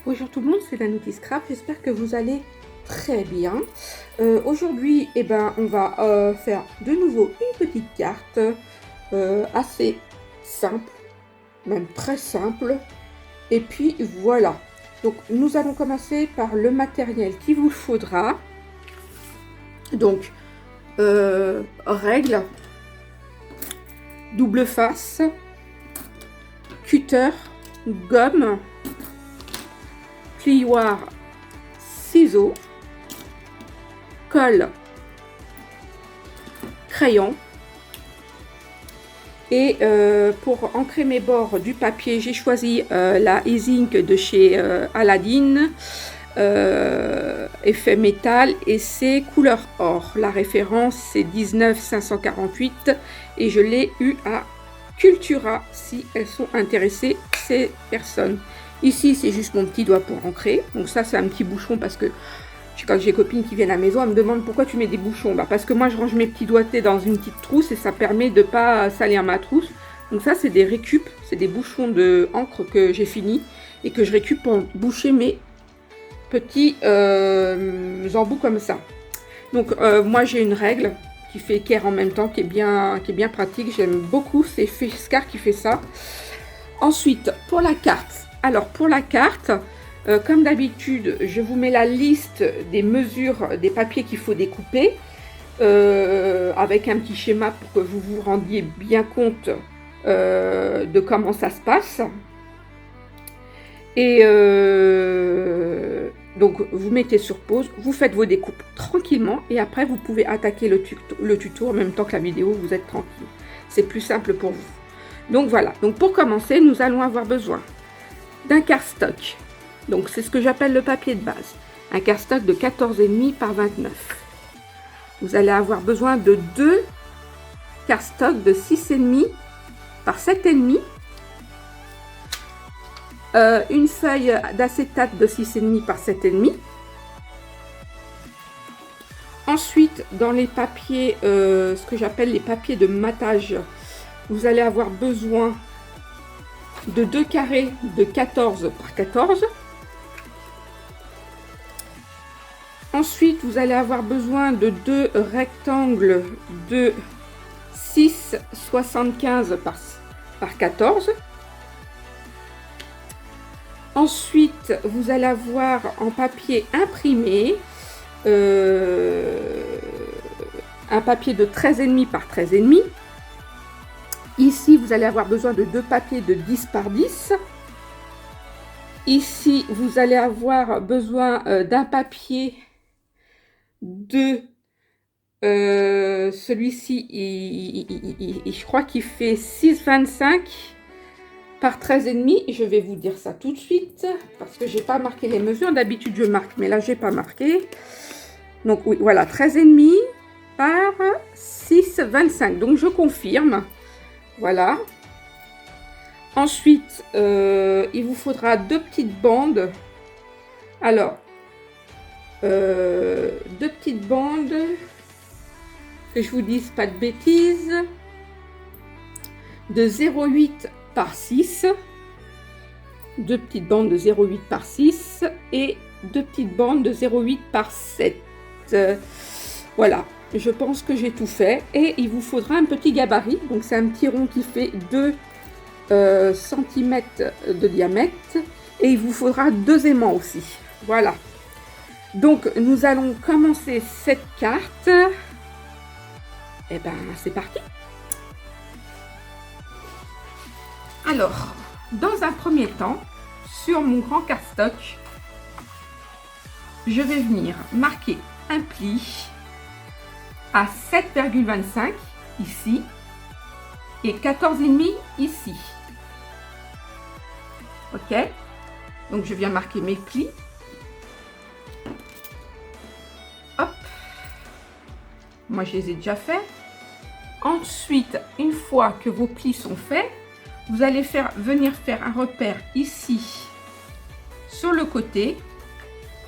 Bonjour tout le monde, c'est la Notice Craft, j'espère que vous allez très bien. Aujourd'hui, on va faire de nouveau une petite carte assez simple, même très simple. Et puis voilà, donc nous allons commencer par le matériel qu'il vous faudra. Donc, règle, double face, cutter, gomme, plioir, ciseaux, colle, crayon. Et pour ancrer mes bords du papier, j'ai choisi la E-Ink de chez Aladdin, effet métal, et c'est couleur or. La référence c'est 19548 et je l'ai eu à Cultura si elles sont intéressées, ces personnes. Ici c'est juste mon petit doigt pour ancrer, donc ça c'est un petit bouchon parce que quand j'ai des copines qui viennent à la maison, elles me demandent pourquoi tu mets des bouchons. Bah parce que moi je range mes petits doigtés dans une petite trousse et ça permet de ne pas salir ma trousse. Donc ça c'est des récup, c'est des bouchons de encre que j'ai fini et que je récup pour boucher mes petits embouts comme ça. Donc moi j'ai une règle qui fait équerre en même temps, qui est bien pratique. J'aime beaucoup, c'est Fiskars qui fait ça. Ensuite pour la carte. Alors pour la carte, comme d'habitude, je vous mets la liste des mesures des papiers qu'il faut découper avec un petit schéma pour que vous vous rendiez bien compte de comment ça se passe. Et donc vous mettez sur pause, vous faites vos découpes tranquillement et après vous pouvez attaquer le tuto en même temps que la vidéo, vous êtes tranquille. C'est plus simple pour vous. Donc voilà, donc pour commencer, nous allons avoir besoin d'un cardstock. Donc c'est ce que j'appelle le papier de base. Un cardstock de 14,5 par 29. Vous allez avoir besoin de 2 cardstocks de 6,5 par 7,5. Une feuille d'acétate de 6,5 par 7,5. Ensuite, dans les papiers, ce que j'appelle les papiers de matage, vous allez avoir besoin de 2 carrés de 14 par 14. Ensuite, vous allez avoir besoin de 2 rectangles de 6,75 par 14. Ensuite, vous allez avoir en papier imprimé un papier de 13,5 par 13,5. Ici, vous allez avoir besoin de 2 papiers de 10 par 10. Ici, vous allez avoir besoin d'un papier de celui-ci, je crois qu'il fait 6,25 par 13,5. Je vais vous dire ça tout de suite parce que j'ai pas marqué les mesures. D'habitude je marque, mais là j'ai pas marqué. Donc oui, voilà, 13,5 par 6,25. Donc je confirme. Voilà. Ensuite, il vous faudra 2 petites bandes. Alors, 2 petites bandes, que je vous dise pas de bêtises, de 0,8 par 6, 2 petites bandes de 0,8 par 6 et 2 petites bandes de 0,8 par 7. Voilà, je pense que j'ai tout fait. Et il vous faudra un petit gabarit, donc c'est un petit rond qui fait 2 cm de diamètre, et il vous faudra 2 aimants aussi. Voilà. Donc, nous allons commencer cette carte. Et ben, c'est parti. Alors, dans un premier temps, sur mon grand cardstock, je vais venir marquer un pli à 7,25 ici et 14,5 ici. Ok? Donc, je viens marquer mes plis. Hop, moi je les ai déjà faits. Ensuite, une fois que vos plis sont faits, vous allez venir faire un repère ici sur le côté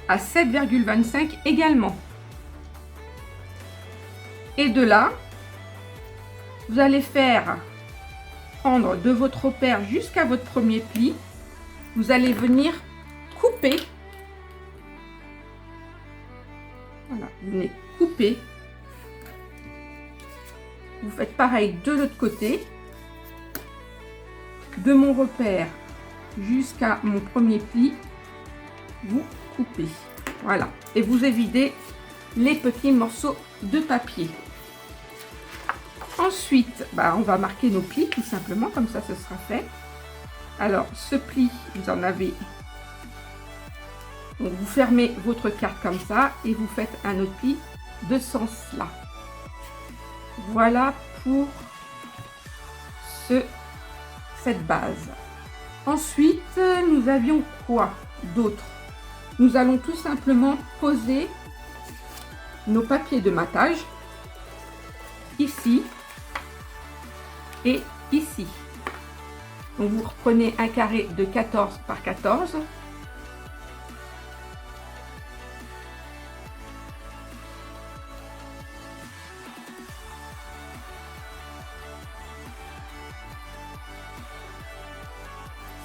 à 7,25 également. Et de là, vous allez prendre de votre repère jusqu'à votre premier pli. Vous allez venir coupez. Voilà, vous venez couper. Vous faites pareil de l'autre côté. De mon repère jusqu'à mon premier pli, vous coupez. Voilà. Et vous évidez les petits morceaux de papier. Ensuite, on va marquer nos plis tout simplement, comme ça ce sera fait. Alors, ce pli, vous en avez. Donc, vous fermez votre carte comme ça et vous faites un autre pli de ce sens-là. Voilà pour cette base. Ensuite, nous avions quoi d'autre? Nous allons tout simplement poser nos papiers de matage ici et ici. Donc vous reprenez un carré de 14 par 14.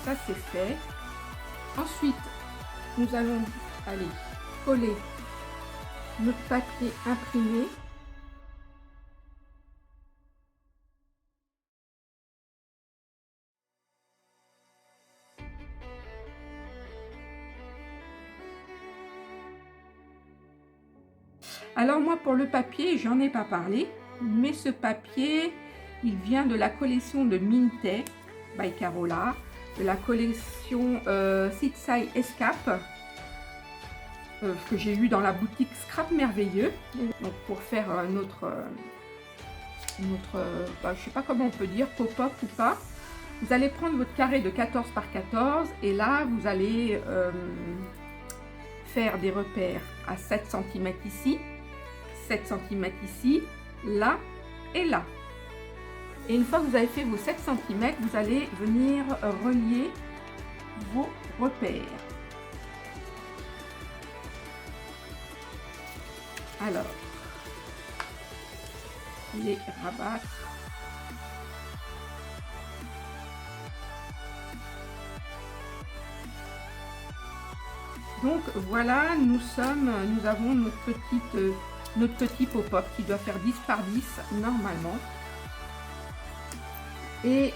Ça c'est fait. Ensuite, nous allons aller coller notre papier imprimé. Alors moi pour le papier, j'en ai pas parlé, mais ce papier, il vient de la collection de Minté by Carola, de la collection Sitsai Escape que j'ai eu dans la boutique Scrap Merveilleux. Donc pour faire notre je sais pas comment on peut dire, pop-up ou pas, vous allez prendre votre carré de 14 par 14 et là vous allez faire des repères à 7 cm ici, 7 cm ici, là et là. Et une fois que vous avez fait vos 7 cm, vous allez venir relier vos repères. Alors, les rabattre. Donc voilà, nous avons notre petit pop-up qui doit faire 10 par 10 normalement. Et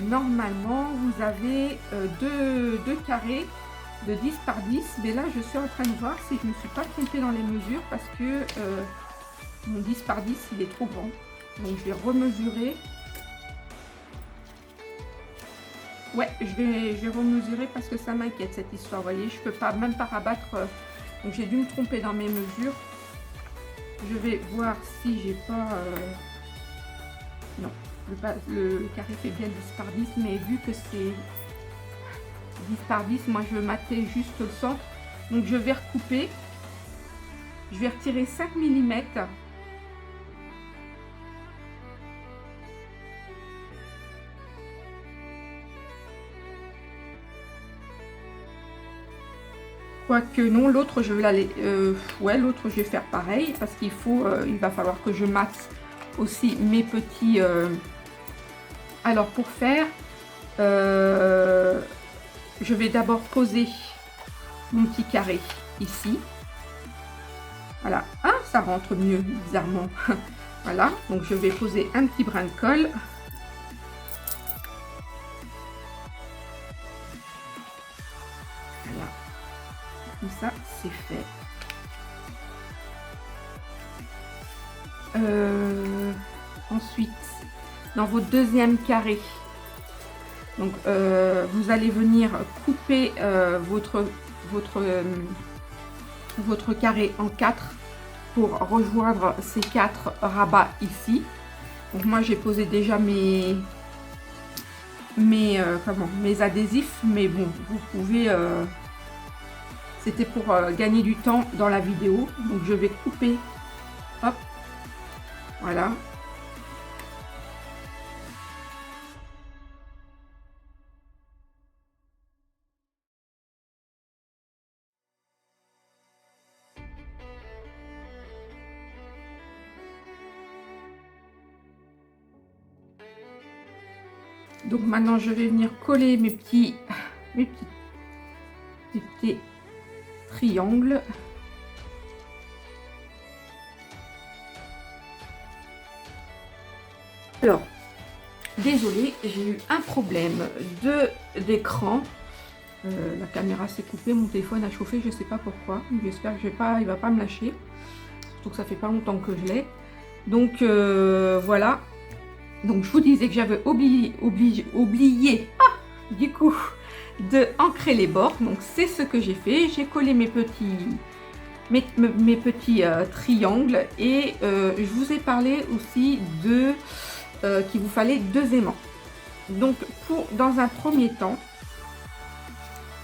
normalement, vous avez deux carrés de 10 par 10. Mais là, je suis en train de voir si je ne me suis pas trompée dans les mesures parce que mon 10 par 10, il est trop grand. Donc, je vais remesurer. Ouais, je vais remesurer parce que ça m'inquiète cette histoire. Vous voyez, je peux pas, même pas rabattre. Donc, j'ai dû me tromper dans mes mesures. Je vais voir si j'ai pas... Non, le carré fait bien 10 par 10, mais vu que c'est 10 par 10, moi je veux mater juste le centre. Donc, je vais recouper. Je vais retirer 5 mm. Quoique non, l'autre je vais l'aller, ouais, l'autre je vais faire pareil parce qu'il faut, il va falloir que je mate aussi mes petits. Alors pour faire, je vais d'abord poser mon petit carré ici. Voilà, ah ça rentre mieux bizarrement. Voilà, donc je vais poser un petit brin de colle. Voilà. Ça c'est fait. Ensuite, dans votre deuxième carré, donc vous allez venir couper votre carré en 4 pour rejoindre ces 4 rabats ici. Donc moi j'ai posé déjà mes adhésifs, mais bon, vous pouvez c'était pour gagner du temps dans la vidéo. Donc je vais couper, hop, voilà. Donc maintenant je vais venir coller mes petits C'était triangle. Alors, désolée, j'ai eu un problème d'écran. La caméra s'est coupée, mon téléphone a chauffé, je ne sais pas pourquoi. J'espère que il va pas me lâcher. Surtout que ça fait pas longtemps que je l'ai. Donc voilà. Donc je vous disais que j'avais oublié du coup de ancrer les bords. Donc c'est ce que j'ai fait. J'ai collé mes petits triangles et je vous ai parlé aussi de qu'il vous fallait 2 aimants. Donc dans un premier temps,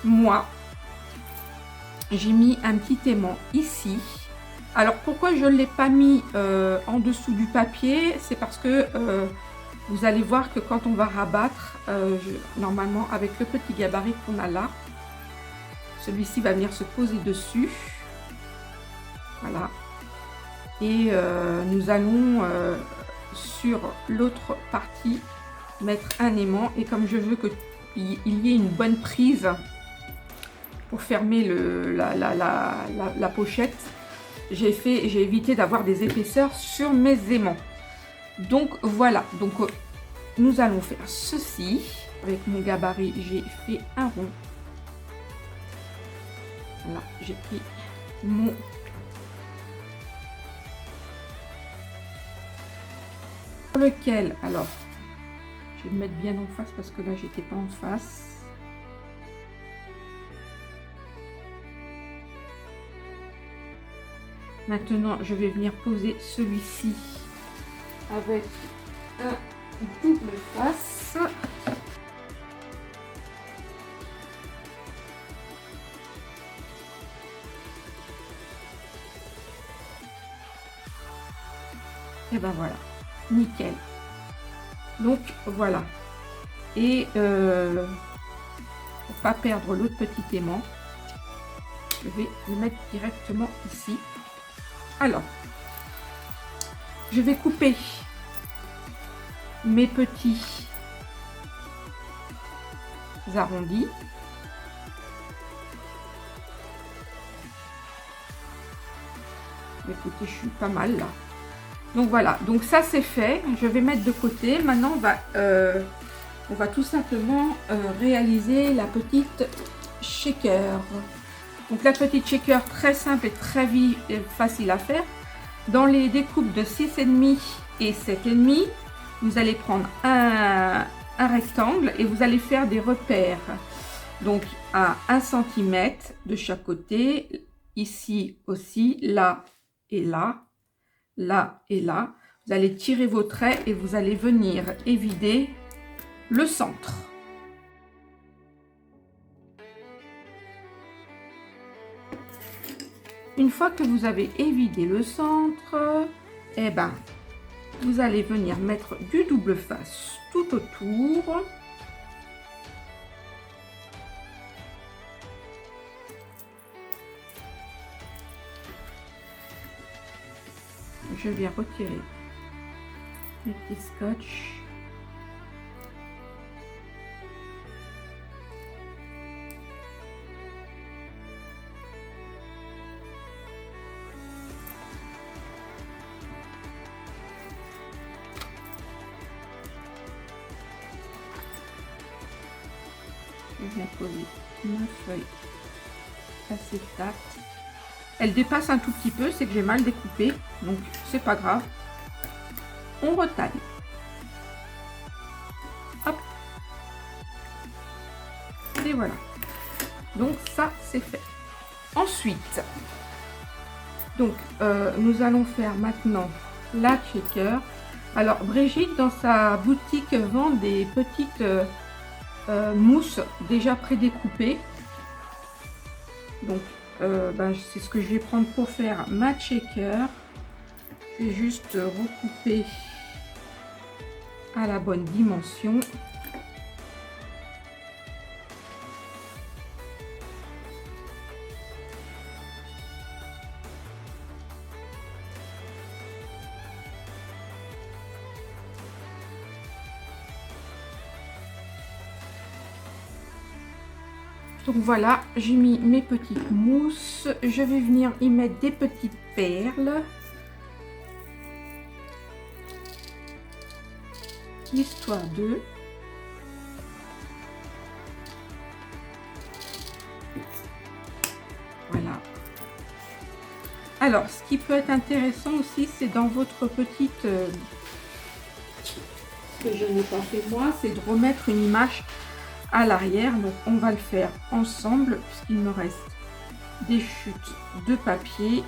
moi j'ai mis un petit aimant ici. Alors pourquoi je ne l'ai pas mis en dessous du papier, c'est parce que vous allez voir que quand on va rabattre, normalement avec le petit gabarit qu'on a là, celui-ci va venir se poser dessus. Voilà. Et nous allons sur l'autre partie mettre un aimant. Et comme je veux qu'il y ait une bonne prise pour fermer la pochette, j'ai évité d'avoir des épaisseurs sur mes aimants. Donc voilà, donc nous allons faire ceci. Avec mon gabarit, j'ai fait un rond. Voilà, j'ai pris mon lequel, alors je vais me mettre bien en face parce que là j'étais pas en face. Maintenant, je vais venir poser celui-ci avec un double face. Et ben voilà, nickel. Donc voilà. Et pour pas perdre l'autre petit aimant, je vais le mettre directement ici. Alors, je vais couper mes petits arrondis. Écoutez, je suis pas mal là. Donc voilà, donc ça c'est fait. Je vais mettre de côté. Maintenant, on va tout simplement réaliser la petite shaker. Donc la petite shaker très simple et très facile à faire. Dans les découpes de 6,5 et 7,5, vous allez prendre un rectangle et vous allez faire des repères. Donc à 1 cm de chaque côté, ici aussi, là et là, là et là. Vous allez tirer vos traits et vous allez venir évider le centre. Une fois que vous avez évidé le centre, eh ben, vous allez venir mettre du double face tout autour. Je viens retirer le petit scotch. Je viens poser ma feuille acétate. Elle dépasse un tout petit peu, c'est que j'ai mal découpé, donc c'est pas grave. On retaille. Hop. Et voilà. Donc ça c'est fait. Ensuite, donc nous allons faire maintenant la shaker. Alors Brigitte dans sa boutique vend des petites mousses déjà prédécoupées. Donc c'est ce que je vais prendre pour faire ma shaker. Je vais juste recouper à la bonne dimension. Donc voilà, j'ai mis mes petites mousses. Je vais venir y mettre des petites perles. Histoire de... Voilà. Alors, ce qui peut être intéressant aussi, c'est dans votre petite... ce que je n'ai pas fait moi, c'est de remettre une image à l'arrière. Donc, on va le faire ensemble, puisqu'il me reste des chutes de papier.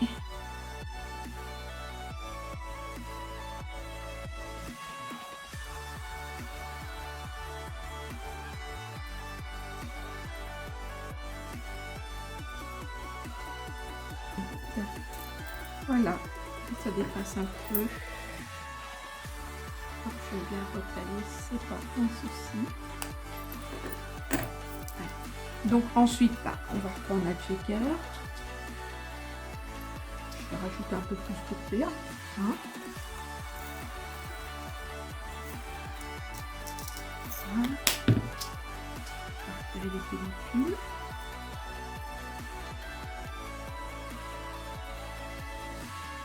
Voilà, ça dépasse un peu. Je vais bien recaler, c'est pas un souci. Donc ensuite, là, on va reprendre la checker. Je vais rajouter un peu plus de perles. Hein. Voilà. Je vais retirer les pellicules.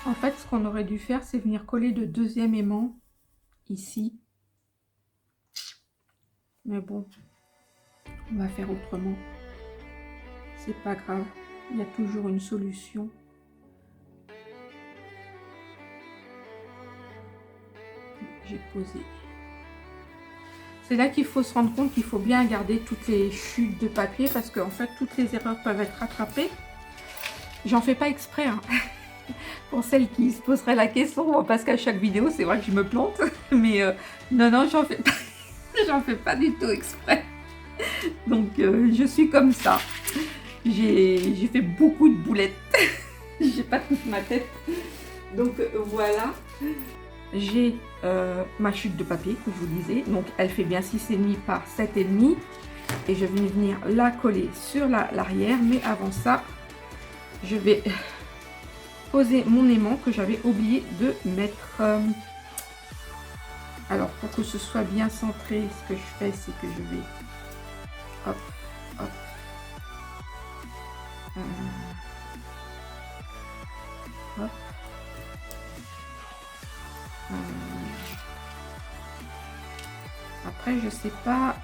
En fait, ce qu'on aurait dû faire, c'est venir coller le deuxième aimant ici. Mais bon, on va faire autrement. C'est pas grave, il y a toujours une solution. J'ai posé. C'est là qu'il faut se rendre compte qu'il faut bien garder toutes les chutes de papier parce qu'en fait, toutes les erreurs peuvent être rattrapées. J'en fais pas exprès, hein. Pour celles qui se poseraient la question, parce qu'à chaque vidéo, c'est vrai que je me plante. Mais non, non, j'en fais pas du tout exprès. Donc, je suis comme ça. J'ai fait beaucoup de boulettes. J'ai pas toute ma tête. Donc, voilà. J'ai ma chute de papier, que je vous disais. Donc, elle fait bien 6,5 par 7,5. Et je vais venir la coller sur l'arrière. Mais avant ça, je vais poser mon aimant que j'avais oublié de mettre. Alors, pour que ce soit bien centré, ce que je fais, c'est que je vais... Hop, hop. Hop. Après, je sais pas...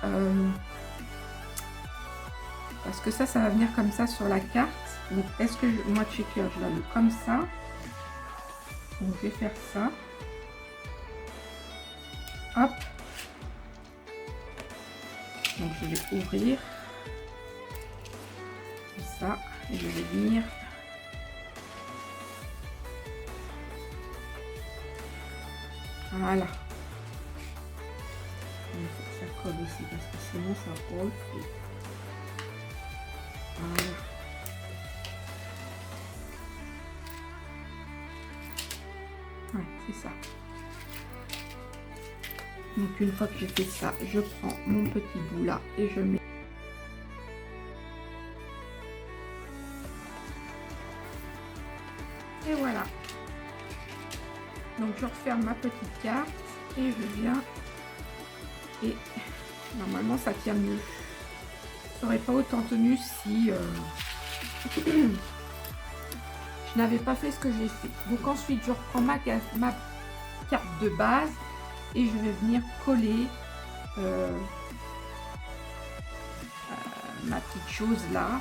parce que ça va venir comme ça sur la carte. Donc, est-ce que moi, checker, je la mets comme ça. Donc, je vais faire ça. Hop. Donc, je vais ouvrir. Comme ça. Et je vais venir. Voilà. Il faut que ça colle aussi parce que sinon, ça roule. Voilà. Ouais, c'est ça. Donc une fois que j'ai fait ça, je prends mon petit bout là et je mets. Et voilà. Donc je referme ma petite carte et je viens. Et normalement ça tient mieux. Ça n'aurait pas autant tenu si je n'avais pas fait ce que j'ai fait. Donc ensuite je reprends ma carte de base et je vais venir coller ma petite chose là.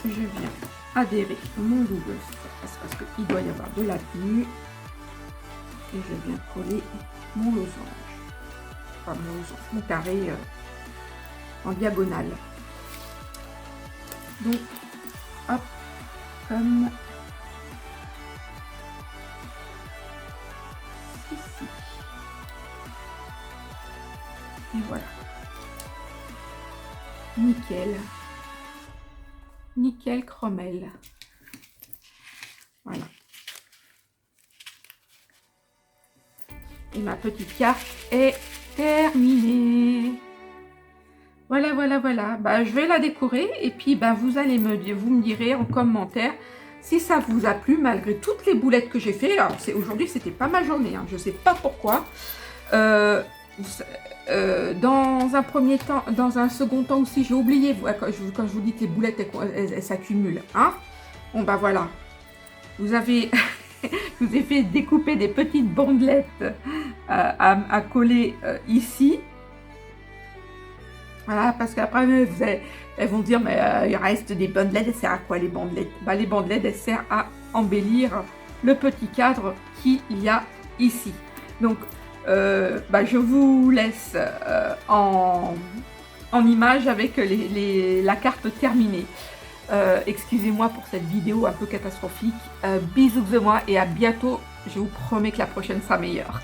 Je viens adhérer mon double face parce qu'il doit y avoir de la tenue et je viens coller mon losange, enfin mon carré en diagonale. Donc hop, comme ici. Et voilà. Nickel. Nickel chromel. Voilà. Et ma petite carte est terminée. Voilà, voilà, voilà. Bah, je vais la décorer et puis bah, vous me direz en commentaire Si ça vous a plu, malgré toutes les boulettes que j'ai fait, alors aujourd'hui c'était pas ma journée, hein, je sais pas pourquoi. Dans un premier temps, dans un second temps aussi, j'ai oublié, quand je vous dis que les boulettes elles s'accumulent, hein. Bon bah voilà, vous avez, je vous ai fait découper des petites bandelettes à coller ici. Voilà, parce qu'après, elles vont dire, mais il reste des bandelettes, elles servent à quoi les bandelettes? Bah, les bandelettes, elles servent à embellir le petit cadre qu'il y a ici. Donc, bah, je vous laisse en image avec la carte terminée. Excusez-moi pour cette vidéo un peu catastrophique. Bisous de moi et à bientôt. Je vous promets que la prochaine sera meilleure.